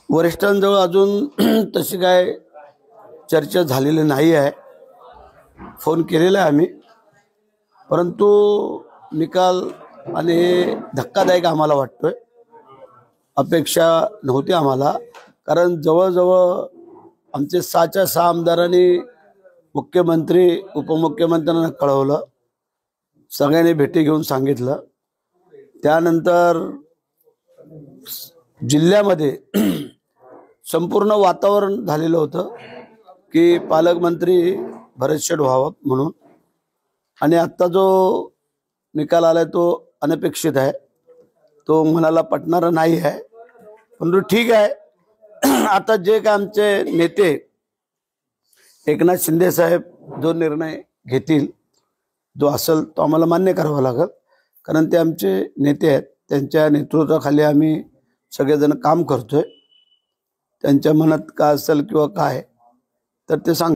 वरिष्ठांजवळ अजून तशी काय चर्चा झालेली नाही आहे। फोन केलेला आहे आम्ही, परंतु निकाल आणि हे धक्कादायक आम्हाला वाटतोय। अपेक्षा नव्हती आम्हाला, कारण जवळजवळ आमचे 6च्या 6 आमदारांनी मुख्यमंत्री उपमुख्यमंत्र्यांना कळवलं, सगळ्यांनी भेटी घेऊन सांगितलं। त्यानंतर जिल्ह्यामध्ये संपूर्ण वातावरण झालेलं होतं की पालकमंत्री भरत शेठ व्हावं म्हणून, आणि आता जो निकाल आलाय तो अनपेक्षित आहे, तो मनाला पटणारा नाही आहे। परंतु ठीक आहे, आता जे काय आमचे नेते एकनाथ शिंदे साहेब जो निर्णय घेतील, जो असेल तो आम्हाला मान्य करावा लागेल, कारण ते आमचे नेते आहेत। त्यांच्या नेतृत्वाखाली आम्ही सगळेजण काम करतोय। त्यांच्या मनात काय असेल किंवा काय तर ते सांग